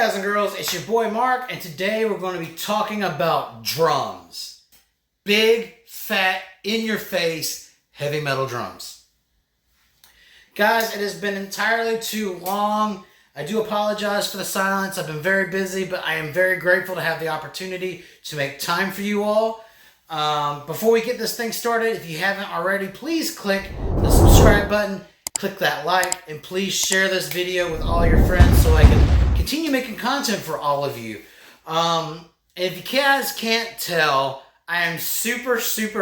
guys and girls, it's your boy Mark, and today we're going to be talking about drums. Big, fat, in-your-face, heavy metal drums. Guys, it has been entirely too long. I do apologize for the silence. I've been very busy, but I am very grateful to have the opportunity to make time for you all. Before we get this thing started, if you haven't already, please click the subscribe button, click that like, and please share this video with all your friends so I can continue making content for all of you. If you guys can't tell, I am super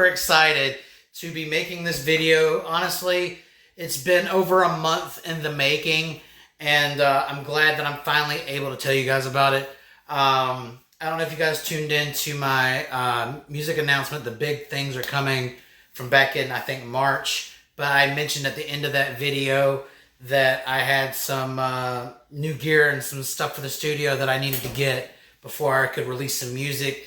excited to be making this video. Honestly, it's been over a month in the making, and I'm glad that I'm finally able to tell you guys about it. I don't know if you guys tuned in to my music announcement. The big things are coming from back in, I think, March. But I mentioned at the end of that video that I had some new gear and some stuff for the studio that I needed to get before I could release some music.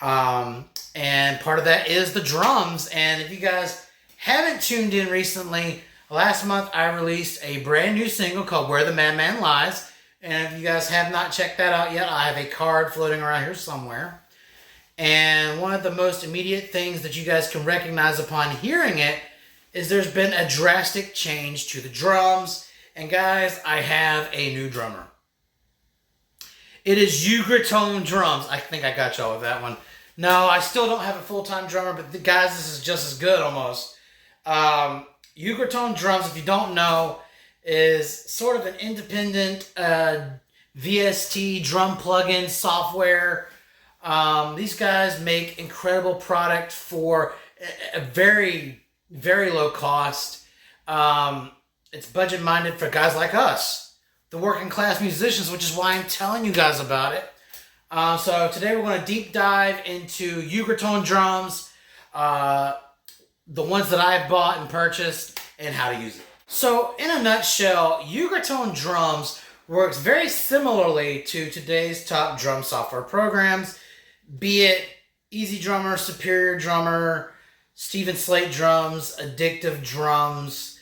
And part of that is the drums. And if you guys haven't tuned in recently, last month I released a brand new single called Where the Madman Lies. And if you guys have not checked that out yet, I have a card floating around here somewhere. And one of the most immediate things that you guys can recognize upon hearing it is there's been a drastic change to the drums. And guys, I have a new drummer. It is Ugritone Drums. I think I got y'all with that one. No, I still don't have a full-time drummer, but guys, this is just as good almost. Ugritone Drums, if you don't know, is sort of an independent VST drum plugin software. These guys make incredible product for a very low cost. It's budget minded for guys like us, the working class musicians, which is why I'm telling you guys about it. So today we're going to deep dive into Ugritone Drums, the ones that I've bought and purchased, and how to use it. So in a nutshell, Ugritone Drums works very similarly to today's top drum software programs, be it Easy Drummer, Superior Drummer, Steven Slate Drums, Addictive Drums,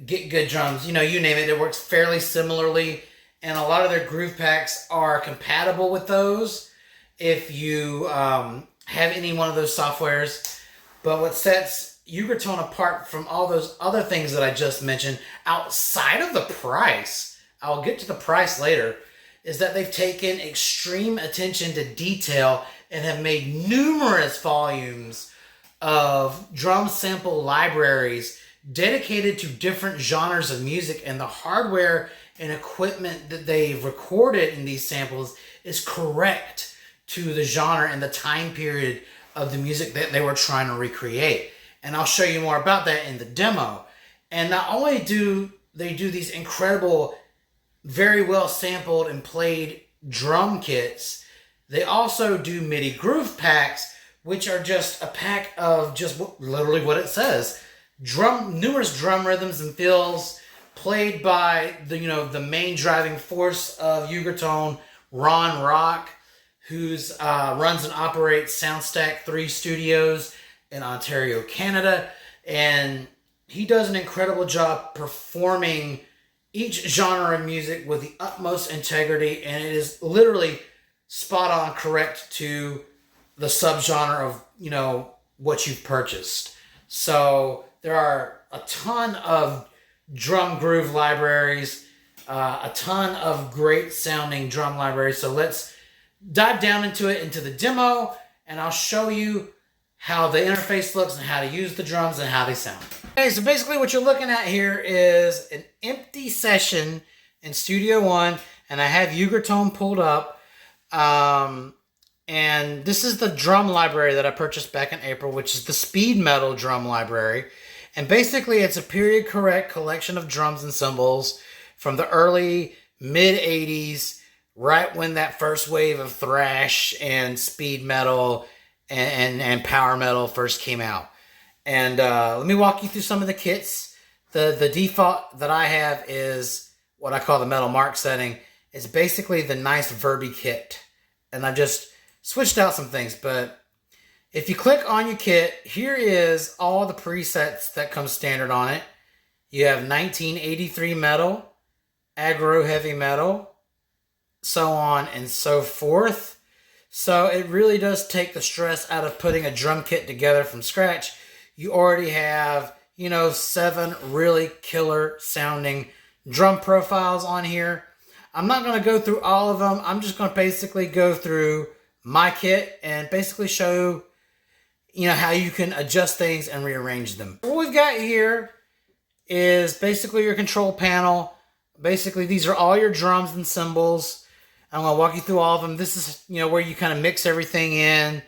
Get Good Drums, you name it. It works fairly similarly, and a lot of their groove packs are compatible with those if you have any one of those softwares. But what sets Ugritone apart from all those other things that I just mentioned, outside of the price, I'll get to the price later, is that they've taken extreme attention to detail and have made numerous volumes of drum sample libraries dedicated to different genres of music, and the hardware and equipment that they've recorded in these samples is correct to the genre and the time period of the music that they were trying to recreate. And I'll show you more about that in the demo. And not only do they do these incredible, very well sampled and played drum kits, they also do MIDI groove packs, which are just a pack of just literally what it says. Numerous drum rhythms and fills played by the main driving force of Ugritone, Ron Rock, who's runs and operates Soundstack 3 Studios in Ontario, Canada. And he does an incredible job performing each genre of music with the utmost integrity, and it is literally spot on correct to the subgenre of what you've purchased. So there are a ton of drum groove libraries, a ton of great sounding drum libraries. So let's dive down into the demo, and I'll show you how the interface looks and how to use the drums and how they sound. Okay, so basically what you're looking at here is an empty session in Studio One, and I have Ugritone pulled up. And this is the drum library that I purchased back in April, which is the Speed Metal drum library. And basically it's a period correct collection of drums and cymbals from the early mid-80s, right when that first wave of thrash and speed metal and power metal first came out. And let me walk you through some of the kits. The default that I have is what I call the Metal Marc setting. It's basically the nice Verbi kit. And I just switched out some things, but if you click on your kit, here is all the presets that come standard on it. You have 1983 metal, aggro heavy metal, so on and so forth. So it really does take the stress out of putting a drum kit together from scratch. You already have, 7 really killer sounding drum profiles on here. I'm not going to go through all of them. I'm just going to basically go through my kit and basically show, how you can adjust things and rearrange them. What we've got here is basically your control panel. Basically, these are all your drums and cymbals. I'm going to walk you through all of them. This is, where you kind of mix everything in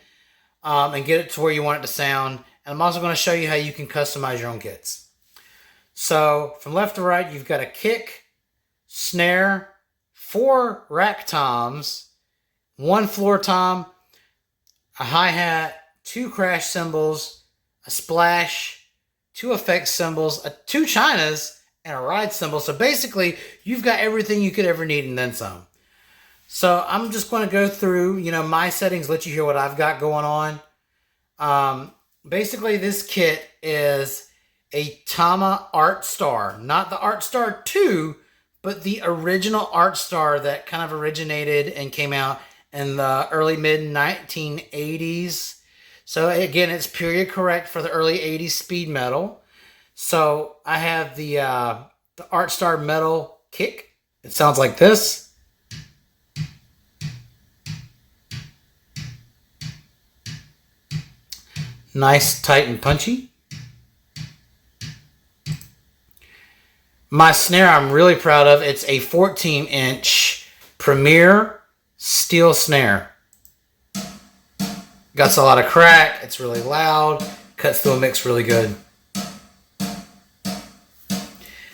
and get it to where you want it to sound. And I'm also going to show you how you can customize your own kits. So from left to right, you've got a kick, snare, 4 rack toms, 1 floor tom, a hi-hat, 2 crash cymbals, a splash, 2 effects cymbals, 2 chinas, and a ride cymbal. So basically, you've got everything you could ever need and then some. So I'm just going to go through, my settings, let you hear what I've got going on. Basically, this kit is a Tama Art Star. Not the Art Star 2, but the original Art Star that kind of originated and came out in the early mid-1980s. So again, it's period correct for the early 80s speed metal. So I have the Art Star metal kick. It sounds like this. Nice, tight, and punchy. My snare I'm really proud of. It's a 14-inch Premier steel snare. Got a lot of crack. It's really loud. Cuts through a mix really good.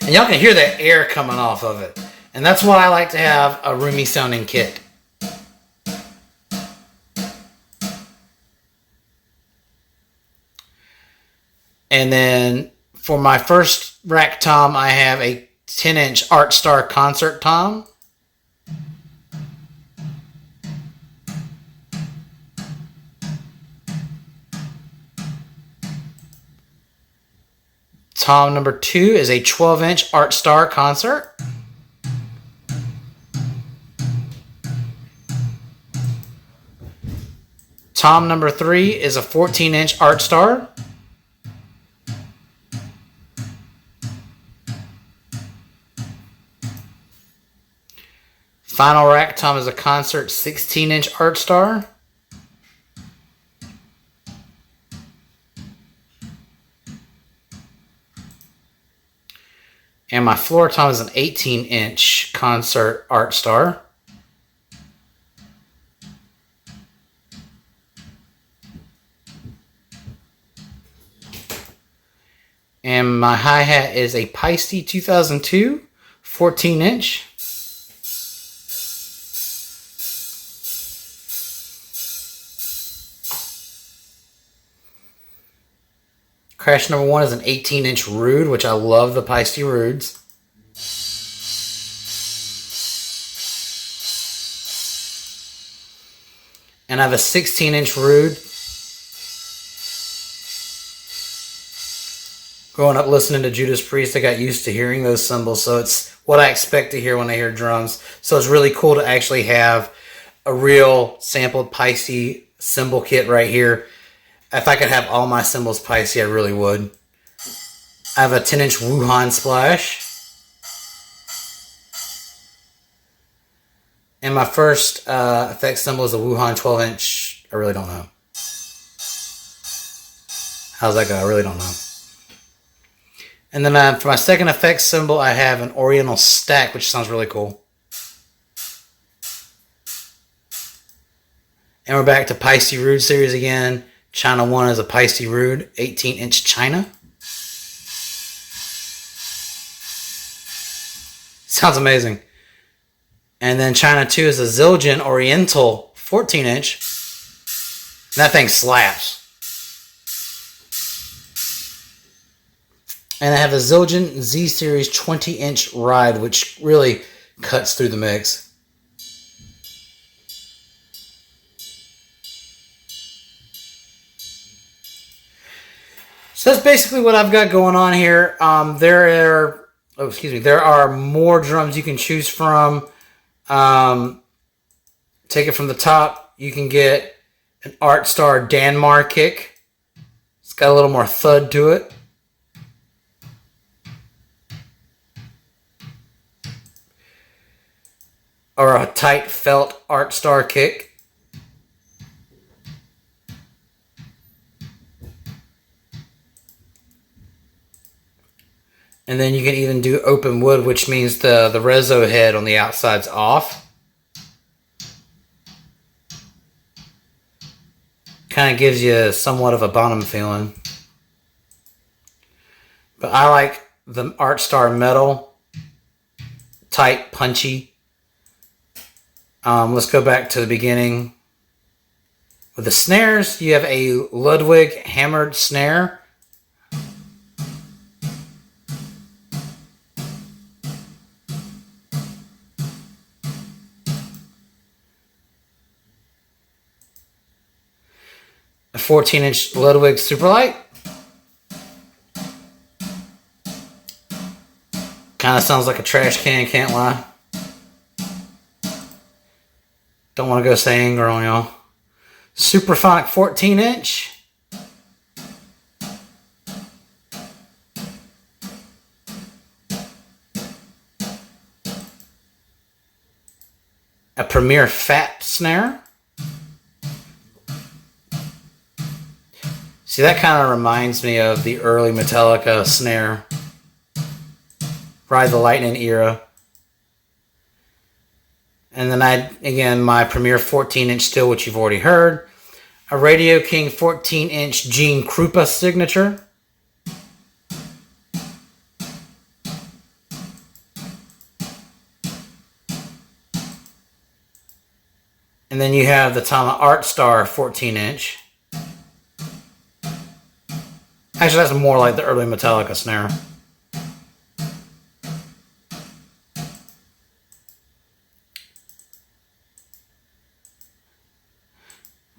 And y'all can hear the air coming off of it. And that's why I like to have a roomy sounding kit. And then for my first rack tom, I have a 10-inch Art Star concert tom. Tom number 2 is a 12-inch Art Star concert. Tom number 3 is a 14-inch Art Star. Final rack tom is a concert 16-inch Art Star. And my floor tom is an 18-inch concert Art Star. And my hi-hat is a Peisty 2002 14-inch. Crash number 1 is an 18-inch Rude, which I love the Peisty Rudes. And I have a 16-inch Rude. Growing up listening to Judas Priest, I got used to hearing those cymbals, so it's what I expect to hear when I hear drums. So it's really cool to actually have a real sampled Peisty cymbal kit right here. If I could have all my cymbals Peisty, I really would. I have a 10-inch Wuhan splash. And my first effects cymbal is a Wuhan 12-inch. I really don't know. How's that go? I really don't know. And then for my second effects cymbal, I have an Oriental Stack, which sounds really cool. And we're back to Peisty Rude series again. China 1 is a Peisty Rude, 18-inch China. Sounds amazing. And then China 2 is a Zildjian Oriental 14-inch. That thing slaps. And I have a Zildjian Z-Series 20-inch Ride, which really cuts through the mix. So that's basically what I've got going on here. There are more drums you can choose from. take it from the top, you can get an Art Star Danmar kick. It's got a little more thud to it. Or a tight felt Art Star kick. And then you can even do open wood, which means the reso head on the outside's off. Kind of gives you somewhat of a Bonham feeling. But I like the Art Star metal. Tight, punchy. Let's go back to the beginning. With the snares, you have a Ludwig hammered snare. A 14-inch Ludwig Superlight. Kind of sounds like a trash can, can't lie. Don't want to go say anger on y'all. Superphonic 14-inch. A Premier Fat snare. See, that kind of reminds me of the early Metallica snare. Ride the Lightning era. And then again, my Premier 14-inch steel, which you've already heard. A Radio King 14-inch Gene Krupa signature. And then you have the Tama Art Star 14-inch. Actually, that's more like the early Metallica snare.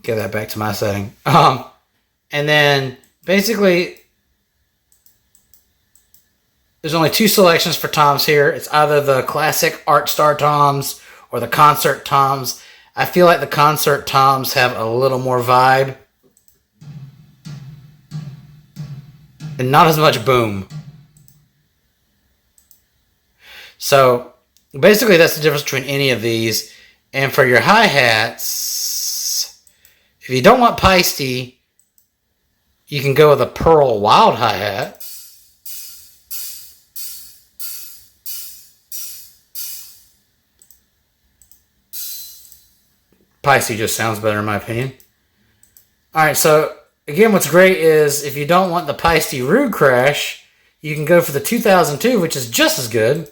Get that back to my setting. And then basically there's only two selections for toms here. It's either the classic Art Star toms or the concert toms. I feel like the concert toms have a little more vibe and not as much boom. So basically that's the difference between any of these. And for your hi-hats, if you don't want Peisty, you can go with a Pearl Wild hi-hat. Peisty just sounds better in my opinion. Alright, so again, what's great is if you don't want the Peisty Rude Crash, you can go for the 2002, which is just as good.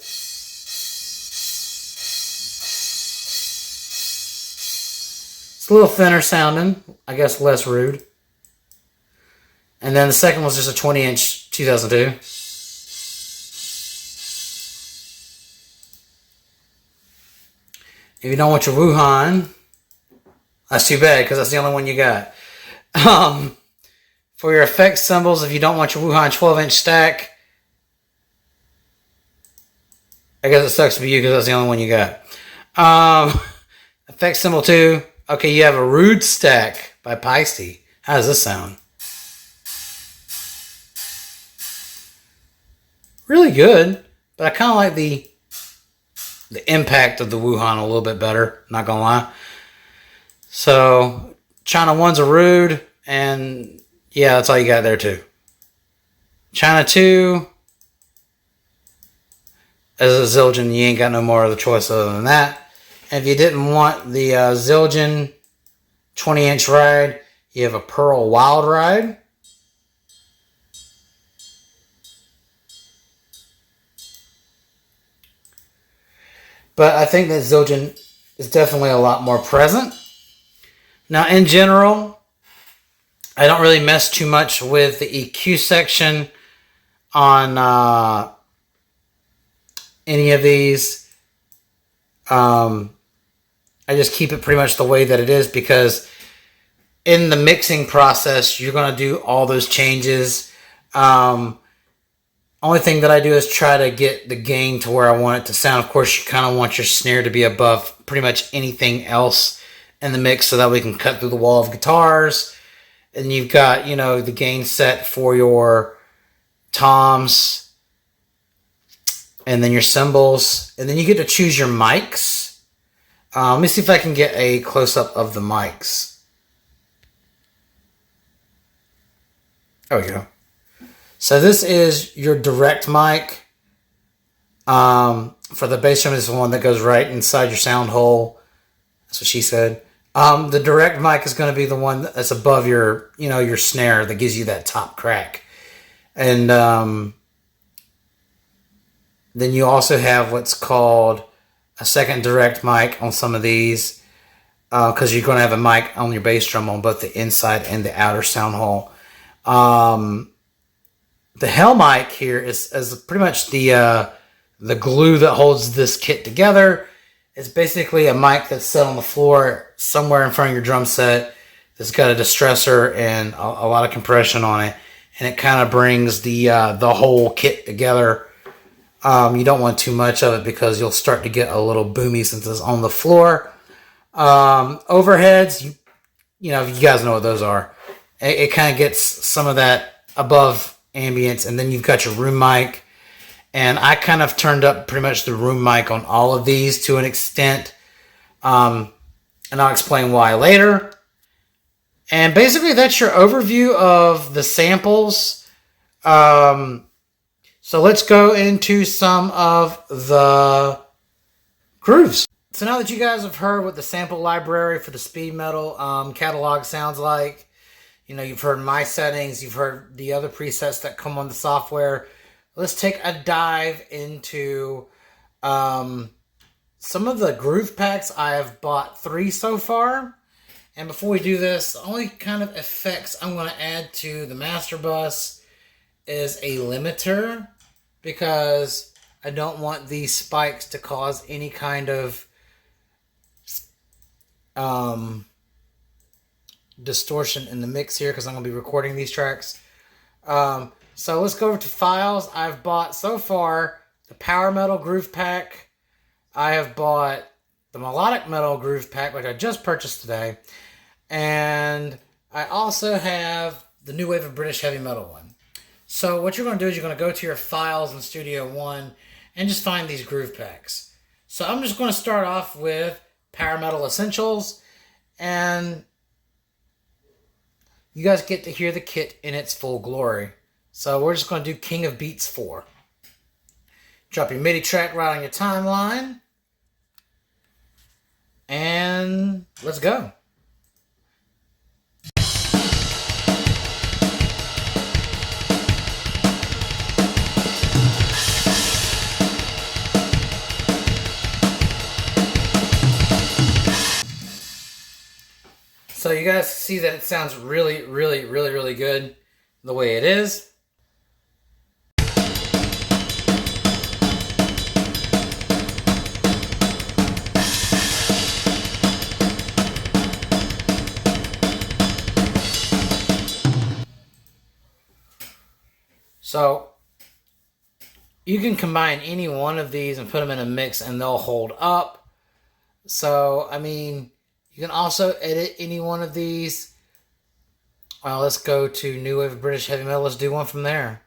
It's a little thinner sounding, I guess less rude. And then the second was just a 20-inch 2002. If you don't want your Wuhan, that's too bad because that's the only one you got. For your effects symbols, if you don't want your Wuhan 12-inch stack, I guess it sucks to be you because that's the only one you got. Effects symbol 2. Okay, you have a Rude Stack by Peisty. How does this sound? Really good, but I kind of like the impact of the Wuhan a little bit better, not gonna lie. So, China 1's a Rude, and yeah, that's all you got there too. China 2, as a Zildjian, you ain't got no more of the choice other than that. And if you didn't want the Zildjian 20-inch ride, you have a Pearl Wild ride. But I think that Zildjian is definitely a lot more present. Now, in general, I don't really mess too much with the EQ section on any of these. I just keep it pretty much the way that it is because in the mixing process, you're going to do all those changes. Only thing that I do is try to get the gain to where I want it to sound. Of course, you kind of want your snare to be above pretty much anything else in the mix so that we can cut through the wall of guitars. And you've got, you know, the gain set for your toms and then your cymbals. And then you get to choose your mics. Let me see if I can get a close-up of the mics. There we go. So this is your direct mic. For the bass drum, this is the one that goes right inside your sound hole. That's what she said. The direct mic is going to be the one that's above your, you know, your snare that gives you that top crack. And then you also have what's called a second direct mic on some of these, because you're going to have a mic on your bass drum on both the inside and the outer sound hole. The hell mic here is pretty much the glue that holds this kit together. It's basically a mic that's set on the floor somewhere in front of your drum set. It's got a distressor and a lot of compression on it, and it kind of brings the whole kit together. You don't want too much of it because you'll start to get a little boomy since it's on the floor. Overheads, you know, you guys know what those are. It kind of gets some of that above ambience, and then you've got your room mic. And I kind of turned up pretty much the room mic on all of these to an extent. And I'll explain why later. And basically that's your overview of the samples. So let's go into some of the grooves. So now that you guys have heard what the sample library for the speed metal catalog sounds like, you know, you've heard my settings, you've heard the other presets that come on the software. Let's take a dive into some of the groove packs. I have bought 3 so far. And before we do this, the only kind of effects I'm going to add to the master bus is a limiter, because I don't want these spikes to cause any kind of distortion in the mix here, because I'm going to be recording these tracks. So let's go over to files. I've bought so far the Power Metal Groove Pack. I have bought the Melodic Metal Groove Pack, which I just purchased today. And I also have the New Wave of British Heavy Metal one. So what you're going to do is you're going to go to your files in Studio One and just find these groove packs. So I'm just going to start off with Power Metal Essentials. And you guys get to hear the kit in its full glory. So we're just going to do King of Beats 4. Drop your MIDI track right on your timeline. And let's go. So you guys see that it sounds really, really, really, really good the way it is. So you can combine any one of these and put them in a mix and they'll hold up. So, I mean, you can also edit any one of these. Well, let's go to New Wave of British Heavy Metal. Let's do one from there.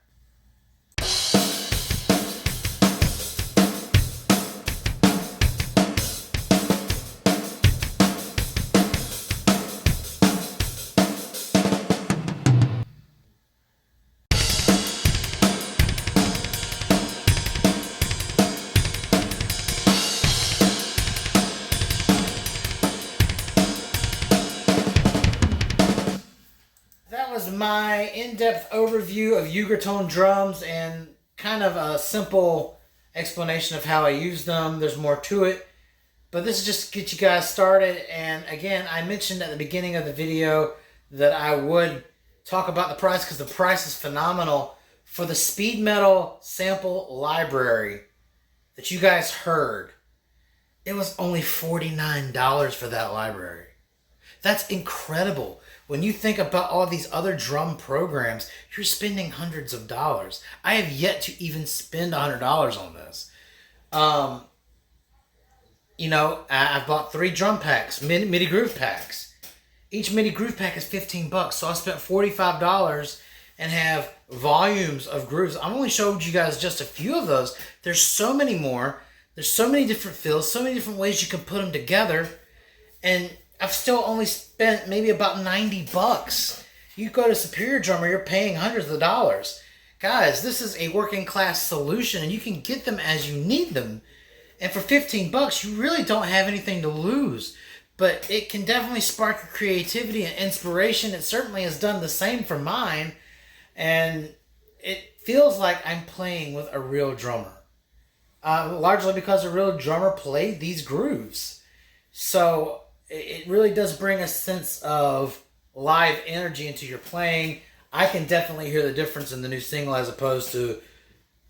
My in-depth overview of Ugritone drums and kind of a simple explanation of how I use them. There's more to it, but this is just to get you guys started. And again, I mentioned at the beginning of the video that I would talk about the price, because the price is phenomenal. For the speed metal sample library that you guys heard, it was only $49 for that library. That's incredible. When you think about all these other drum programs, you're spending hundreds of dollars. I have yet to even spend $100 on this. you know, I've bought 3 drum packs, MIDI groove packs. Each MIDI groove pack is $15, so I spent $45 and have volumes of grooves. I've only showed you guys just a few of those. There's so many more. There's so many different feels, so many different ways you can put them together, and I've still only spent maybe about $90. You go to Superior Drummer, you're paying hundreds of dollars. Guys, this is a working class solution, and you can get them as you need them. And for $15, you really don't have anything to lose. But it can definitely spark your creativity and inspiration. It certainly has done the same for mine. And it feels like I'm playing with a real drummer. Largely because a real drummer played these grooves. So it really does bring a sense of live energy into your playing. I can definitely hear the difference in the new single as opposed to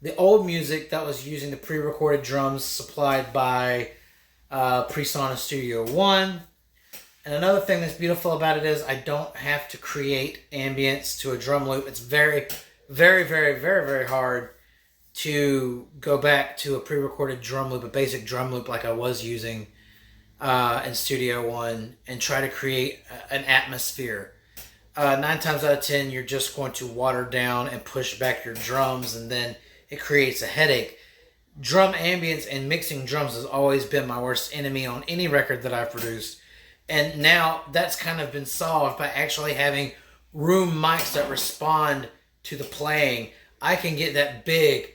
the old music that was using the pre-recorded drums supplied by Presonus Studio One. And another thing that's beautiful about it is I don't have to create ambience to a drum loop. It's very, very, very, very, very hard to go back to a pre-recorded drum loop, a basic drum loop like I was using in Studio One, and try to create an atmosphere. 9 times out of 10, you're just going to water down and push back your drums, and then it creates a headache. Drum ambience and mixing drums has always been my worst enemy on any record that I've produced. And now that's kind of been solved by actually having room mics that respond to the playing. I can get that big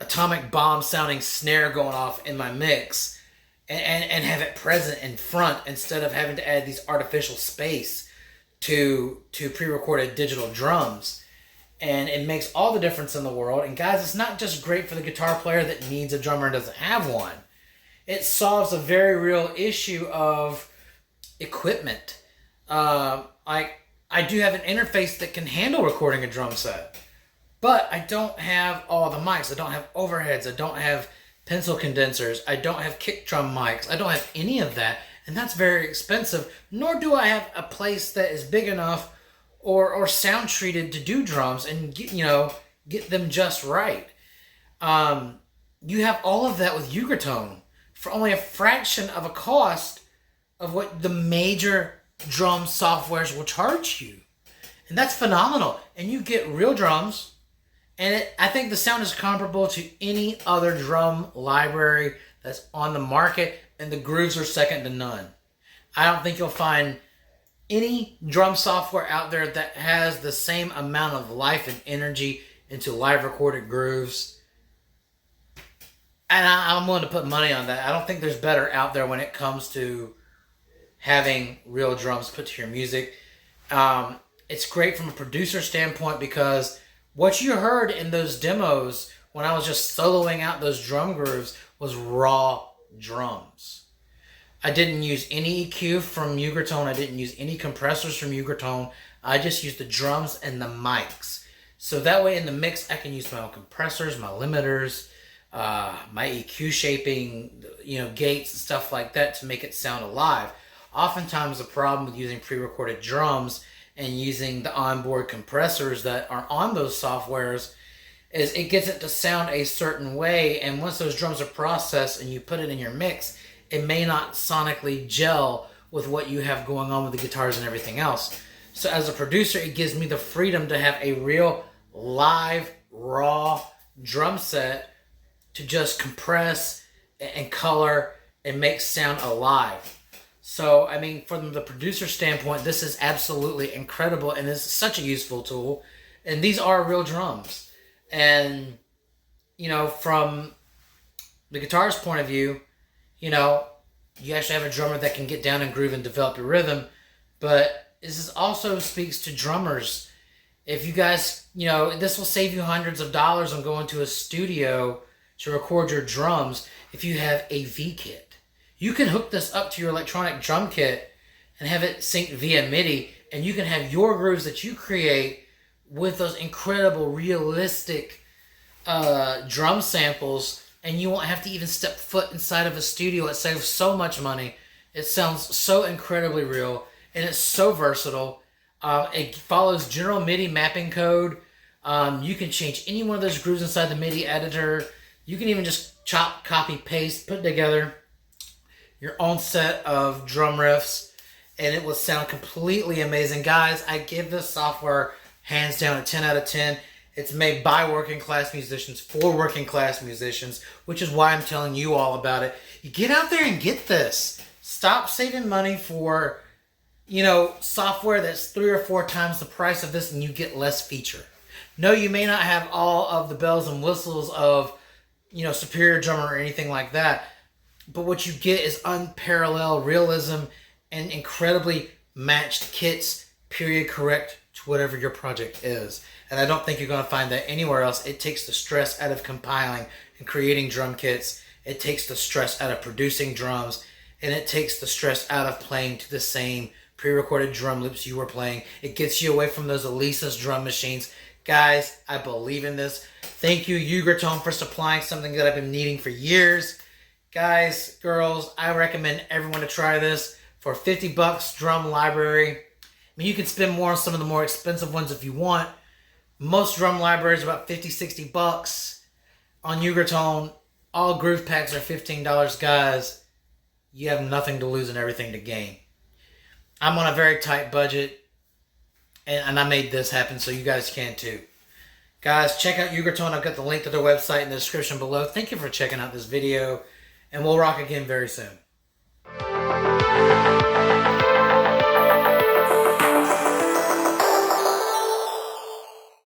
atomic bomb sounding snare going off in my mix and have it present in front instead of having to add these artificial space to pre-recorded digital drums. And it makes all the difference in the world. And guys, it's not just great for the guitar player that needs a drummer and doesn't have one. It solves a very real issue of equipment. I do have an interface that can handle recording a drum set, but I don't have all the mics. I don't have overheads. I don't have pencil condensers. I don't have kick drum mics. I don't have any of that, and that's very expensive. Nor do I have a place that is big enough or sound treated to do drums and get them just right. You have all of that with Ugritone for only a fraction of a cost of what the major drum softwares will charge you. And that's phenomenal. And you get real drums. And I think the sound is comparable to any other drum library that's on the market. And the grooves are second to none. I don't think you'll find any drum software out there that has the same amount of life and energy into live recorded grooves. And I'm willing to put money on that. I don't think there's better out there when it comes to having real drums put to your music. It's great from a producer standpoint because what you heard in those demos when I was just soloing out those drum grooves was raw drums. I didn't use any EQ from Ugritone. I didn't use any compressors from Ugritone. I just used the drums and the mics. So that way in the mix, I can use my own compressors, my limiters, my EQ shaping, gates and stuff like that to make it sound alive. Oftentimes the problem with using pre-recorded drums and using the onboard compressors that are on those softwares is it gets it to sound a certain way, and once those drums are processed and you put it in your mix, it may not sonically gel with what you have going on with the guitars and everything else. So as a producer, it gives me the freedom to have a real live, raw drum set to just compress and color and make sound alive. So, I mean, from the producer standpoint, this is absolutely incredible and is such a useful tool. And these are real drums. And, from the guitar's point of view, you actually have a drummer that can get down and groove and develop your rhythm. But this also speaks to drummers. If you guys, this will save you hundreds of dollars on going to a studio to record your drums if you have a V kit. You can hook this up to your electronic drum kit and have it synced via MIDI, and you can have your grooves that you create with those incredible, realistic drum samples, and you won't have to even step foot inside of a studio. It saves so much money. It sounds so incredibly real, and it's so versatile. It follows general MIDI mapping code. You can change any one of those grooves inside the MIDI editor. You can even just chop, copy, paste, put it together. your own set of drum riffs, and it will sound completely amazing. Guys, I give this software hands down a 10 out of 10. It's made by working class musicians for working class musicians, which is why I'm telling you all about it. You get out there and get this. Stop saving money for, software that's 3 or 4 times the price of this and you get less feature. No, you may not have all of the bells and whistles of, Superior Drummer or anything like that, but what you get is unparalleled realism and incredibly matched kits, period correct to whatever your project is. And I don't think you're going to find that anywhere else. It takes the stress out of compiling and creating drum kits. It takes the stress out of producing drums. And it takes the stress out of playing to the same pre-recorded drum loops you were playing. It gets you away from those Elisa's drum machines. Guys, I believe in this. Thank you, Ugritone, for supplying something that I've been needing for years. Guys, girls, I recommend everyone to try this. For $50 drum library. I mean, you can spend more on some of the more expensive ones if you want. Most drum libraries are about $50-$60. On Ugritone, all groove packs are $15, guys. You have nothing to lose and everything to gain. I'm on a very tight budget, and I made this happen, so you guys can too. Guys, check out Ugritone. I've got the link to their website in the description below. Thank you for checking out this video, and we'll rock again very soon.